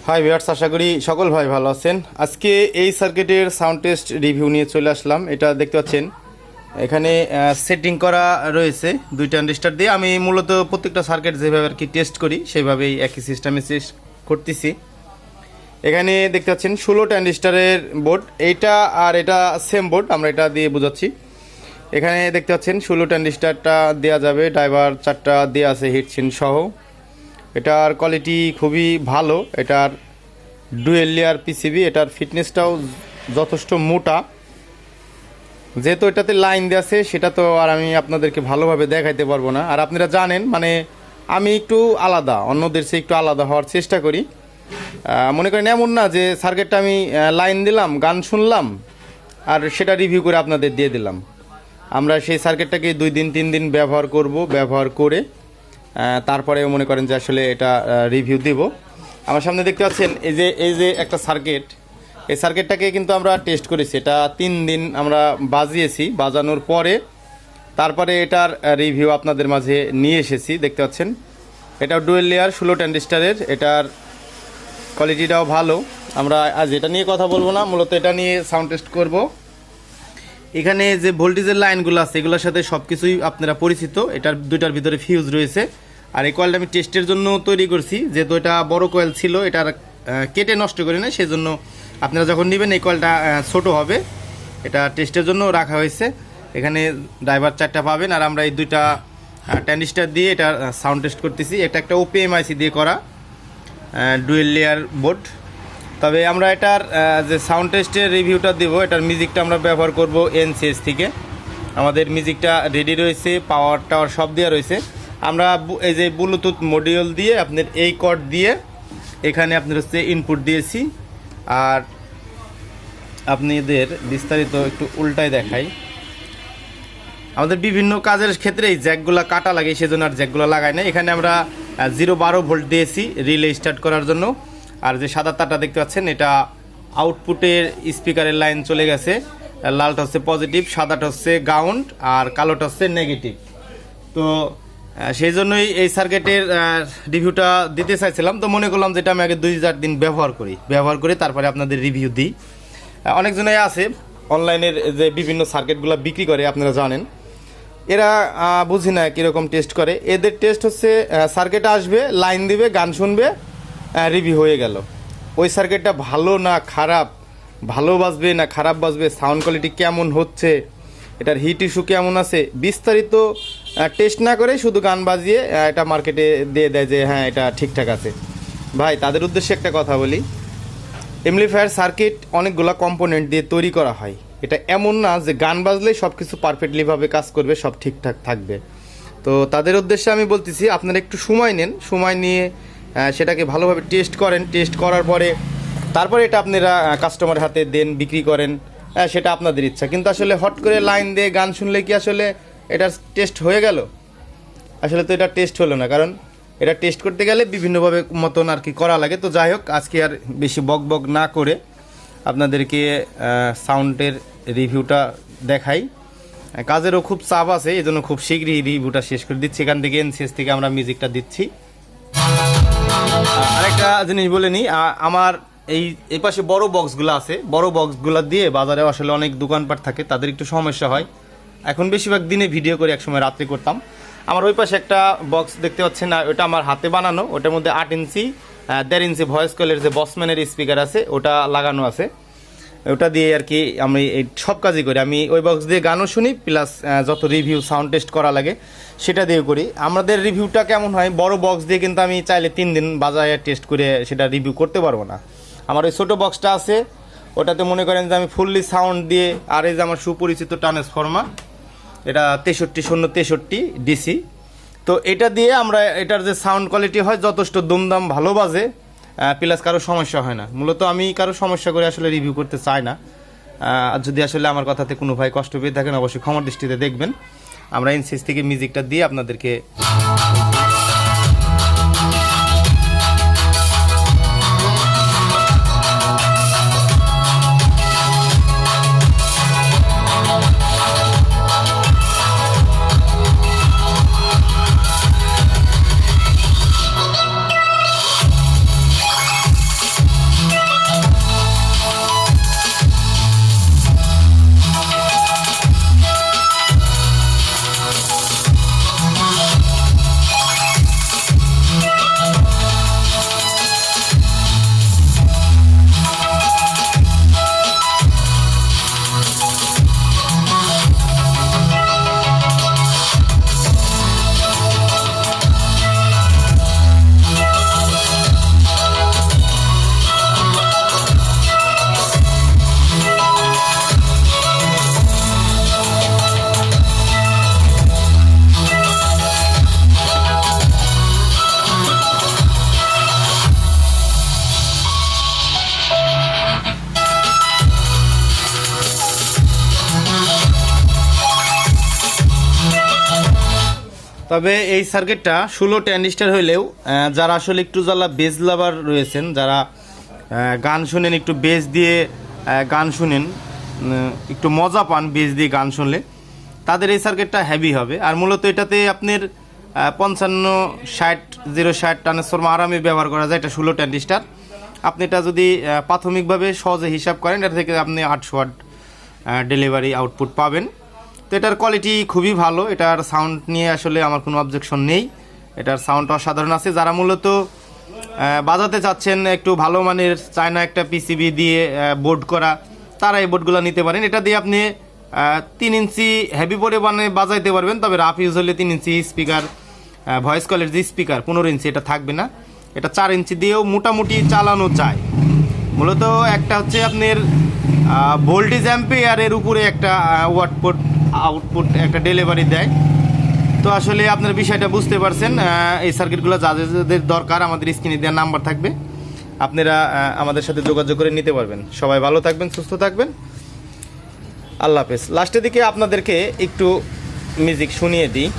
Hi viewers, আশা করি সকল ভাই ভালো আছেন। আজকে এই সার্কিটের সাউন্ড টেস্ট রিভিউ নিয়ে চলে আসলাম। এটা দেখতে পাচ্ছেন এখানে সেটিং করা রয়েছে দুইটা ট্রানজিস্টর দিয়ে। আমি মূলত প্রত্যেকটা সার্কিট যেভাবে আর কি টেস্ট করি সেইভাবেই একই সিস্টেমে টেস্ট করতেছি। এখানে দেখতে পাচ্ছেন 16 ট্রানজিস্টরের বোর্ড, এইটা আর এটা সেম বোর্ড, আমরা এটা দিয়ে বোঝাচ্ছি। এখানে দেখতে পাচ্ছেন 16 ট্রানজিস্টরটা দেওয়া যাবে, ড্রাইভার 4টা দেওয়া আছে হিটসিন সহ। এটার কোয়ালিটি খুবই ভালো, এটার ডুয়েল লেয়ার পিসিবি, এটার ফিটনেসটাও যথেষ্ট মোটা। যেহেতু এটাতে লাইন দেওয়া আছে সেটা তো আর আমি আপনাদেরকে ভালোভাবে দেখাইতে পারবো না। আর আপনারা জানেন মানে আমি একটু আলাদা, অন্যদের চেয়ে একটু আলাদা হওয়ার চেষ্টা করি। মনে করেন এমন না যে সার্কিটটা আমি লাইন দিলাম, গান শুনলাম আর সেটা রিভিউ করে আপনাদের দিয়ে দিলাম। আমরা সেই সার্কিটটাকে 2 দিন 3 দিন ব্যবহার করব, ব্যবহার করে তারপরে মনে করেন যে আসলে এটা রিভিউ দিব। আমার সামনে দেখতে পাচ্ছেন এই যে একটা সার্কিট, এই সার্কিটটাকে কিন্তু আমরা টেস্ট করেছি। এটা 3 দিন আমরা বাজিয়েছি, বাজানোর পরে তারপরে এটার রিভিউ আপনাদের মাঝে নিয়ে এসেছি। দেখতে পাচ্ছেন এটা ডুয়েল লেয়ার 16 ট্রানজিস্টরের, এটার কোয়ালিটিটাও ভালো। আমরা আজ এটা নিয়ে কথা বলবো না, মূলত এটা নিয়ে সাউন্ড টেস্ট করব। এখানে যে ভোল্টেজের লাইনগুলো আছে এগুলোর সাথে সব কিছুই আপনারা পরিচিত। এটার দুইটার ভিতরে ফিউজ রয়েছে। আর এই কয়েলটা আমি টেস্টের জন্য তৈরি করছি, যেহেতু এটা বড় কয়েল ছিল, এটার কেটে নষ্ট করি না, সেই জন্য আপনারা যখন নেবেন এই কয়েলটা ছোট হবে, এটা টেস্টের জন্য রাখা হয়েছে। এখানে ড্রাইভার 4টা পাবেন, আর আমরা এই দুইটা ট্রানজিস্টর দিয়ে এটা সাউন্ড টেস্ট করতেছি। এটা একটা ওপিএমআইসি দিয়ে করা ডুয়েল লেয়ার বোর্ড। তবে আমরা এটার যে সাউন্ড টেস্টের রিভিউটা দেব, এটার মিউজিকটা আমরা ব্যবহার করব এনসিএস থেকে। আমাদের মিউজিকটা রেডি রয়েছে, পাওয়ার টাওয়ার সব দেওয়া রয়েছে। আমরা এই যে ব্লুটুথ মডিউল দিয়ে আপনার এই কর্ড দিয়ে এখানে আপনার হচ্ছে ইনপুট দিয়েছি। আর আপনাদের বিস্তারিত একটু উল্টায় দেখাই। আমাদের বিভিন্ন কাজের ক্ষেত্রে এই জ্যাকগুলো কাটা লাগে, সেজন্য আর জ্যাকগুলো লাগাই না। এখানে আমরা 0-12 ভোল্ট দিয়েছি রিলে স্টার্ট করার জন্য। আর যে সাদা তারটা দেখতে পাচ্ছেন এটা আউটপুটের স্পিকারের লাইন চলে গেছে। লালটা হচ্ছে পজিটিভ, সাদাটা হচ্ছে গ্রাউন্ড, আর কালোটা হচ্ছে নেগেটিভ। তো সেই জন্যই এই সার্কিটের রিভিউটা দিতে চাইছিলাম। তো মনে করলাম যেটা আমি আগে 2-4 দিন ব্যবহার করে তারপরে আপনাদের রিভিউ দিই। অনেকজনই আছে অনলাইনের যে বিভিন্ন সার্কিটগুলো বিক্রি করে, আপনারা জানেন এরা বুঝি না কীরকম টেস্ট করে। এদের টেস্ট হচ্ছে সার্কিট আসবে, লাইন দিবে, গান শুনবে, রিভিউ হয়ে গেল। ওই সার্কিটটা ভালো না খারাপ, ভালো বাজবে না খারাপ বাজবে, সাউন্ড কোয়ালিটি কেমন হচ্ছে, এটার হিট ইস্যু কেমন আছে, বিস্তারিত টেস্ট না করে শুধু গান বাজিয়ে এটা মার্কেটে দিয়ে দেয় যে হ্যাঁ এটা ঠিকঠাক আছে। ভাই তাদের উদ্দেশ্যে একটা কথা বলি, এমপ্লিফায়ার সার্কিট অনেকগুলো কম্পোনেন্ট দিয়ে তৈরি করা হয়। এটা এমন না যে গান বাজলেই সব কিছু পারফেক্টলিভাবে কাজ করবে, সব ঠিকঠাক থাকবে। তো তাদের উদ্দেশ্যে আমি বলতেছি আপনারা একটু সময় নেন, সময় নিয়ে সেটাকে ভালোভাবে টেস্ট করেন। টেস্ট করার পরে তারপরে এটা আপনারা কাস্টমারের হাতে দেন, বিক্রি করেন, সেটা আপনাদের ইচ্ছা। কিন্তু আসলে হট করে লাইন দিয়ে গান শুনলে কি আসলে এটার টেস্ট হয়ে গেল? আসলে তো এটা টেস্ট হলো না, কারণ এটা টেস্ট করতে গেলে বিভিন্নভাবে মতন আর কি করা লাগে। তো যাই হোক, আজকে আর বেশি বক না করে আপনাদেরকে সাউন্ডের রিভিউটা দেখাই। কাজেরও খুব চাপ আছে, এই জন্য খুব শীঘ্রই রিভিউটা শেষ করে দিচ্ছি। এখান থেকে এনসিএস থেকে আমরা মিউজিকটা দিচ্ছি। আরেকটা জিনিস বলে নিই, আমার এই পাশে বড় বক্সগুলো আছে, বড় বক্সগুলো দিয়ে বাজারে আসলে অনেক দোকানপাট থাকে, তাদের একটু সমস্যা হয়। এখন বেশিরভাগ দিনে ভিডিও করে, একসময় রাত্রে করতাম। আমার ওই পাশে একটা বক্স দেখতে পাচ্ছেন, ওটা আমার হাতে বানানো, ওটার মধ্যে 8 ইঞ্চি 1.5 ইঞ্চি ভয়েস কয়েলের যে বসম্যানের স্পিকার আছে ওটা লাগানো আছে। ওটা দিয়ে আর কি আমি এই সব কাজই করি। আমি ওই বক্স দিয়ে গানও শুনি, প্লাস যত রিভিউ সাউন্ড টেস্ট করা লাগে সেটা দিয়ে করি। আমাদের রিভিউটা কেমন হয়, বড় বক্স দিয়ে কিন্তু আমি চাইলে 3 দিন বাজারে টেস্ট করে সেটা রিভিউ করতে পারবো না। আমার ওই ছোটো বক্সটা আছে, ওটাতে মনে করেন যে আমি ফুললি সাউন্ড দিয়ে, আর এই যে আমার সুপরিচিত ট্রান্সফর্মার, এটা 6363 ডিসি, তো এটা দিয়ে আমরা এটার যে সাউন্ড কোয়ালিটি হয় যথেষ্ট দুমদাম ভালো বাজে, প্লাস কারো সমস্যা হয় না। মূলত আমি কারো সমস্যা করে আসলে রিভিউ করতে চাই না। যদি আসলে আমার কথাতে কোনো ভাই কষ্ট পেয়ে থাকেন অবশ্যই ক্ষমার দৃষ্টিতে দেখবেন। আমরা এনসিএস থেকে মিউজিকটা দিয়ে আপনাদেরকে তবে এই সার্কিটটা 16 ট্রানজিস্টার হইলেও যারা আসলে একটু জ্বালা বেজ লাভার রয়েছেন, যারা গান শুনেন, একটু বেজ দিয়ে গান শুনেন, একটু মজা পান বেজ দিয়ে গান শুনলে, তাদের এই সার্কিটটা হেভি হবে। আর মূলত এটাতে আপনার 55-60-0-60 ট্রান্সফর্মার আরামে ব্যবহার করা যায়। এটা 16 ট্রানজিস্টার। আপনি এটা যদি প্রাথমিকভাবে সহজে হিসাব করেন, এটা থেকে আপনি 800 ওয়াট ডেলিভারি আউটপুট পাবেন। তো এটার কোয়ালিটি খুবই ভালো। এটার সাউন্ড নিয়ে আসলে আমার কোনো অবজেকশন নেই। এটার সাউন্ড অসাধারণ আছে। যারা মূলত বাজাতে চাচ্ছেন একটু ভালো মানের চায়না একটা পিসিবি দিয়ে বোর্ড করা, তারা এই বোর্ডগুলো নিতে পারেন। এটা দিয়ে আপনি 3 ইঞ্চি হেভি পরিমাণে বাজাইতে পারবেন। তবে রাফ ইউজ হলে 3 ইঞ্চি স্পিকার, ভয়েস কলের যে স্পিকার 15 ইঞ্চি এটা থাকবে না। এটা 4 ইঞ্চি দিয়েও মোটামুটি চালানো যায়। মূলত একটা হচ্ছে আপনার ভোল্টেজ অ্যাম্পিয়ারের উপরে একটা আউটপুট একটা ডেলিভারি দেয়। তো আসলে আপনার বিষয়টা বুঝতে পারছেন। এই সার্কিটগুলো যাদের দরকার আমাদের স্ক্রিনে দেওয়ার নাম্বার থাকবে, আপনারা আমাদের সাথে যোগাযোগ করে নিতে পারবেন। সবাই ভালো থাকবেন, সুস্থ থাকবেন, আল্লাহ হাফেজ। লাস্টের দিকে আপনাদেরকে একটু মিউজিক শুনিয়ে দিই।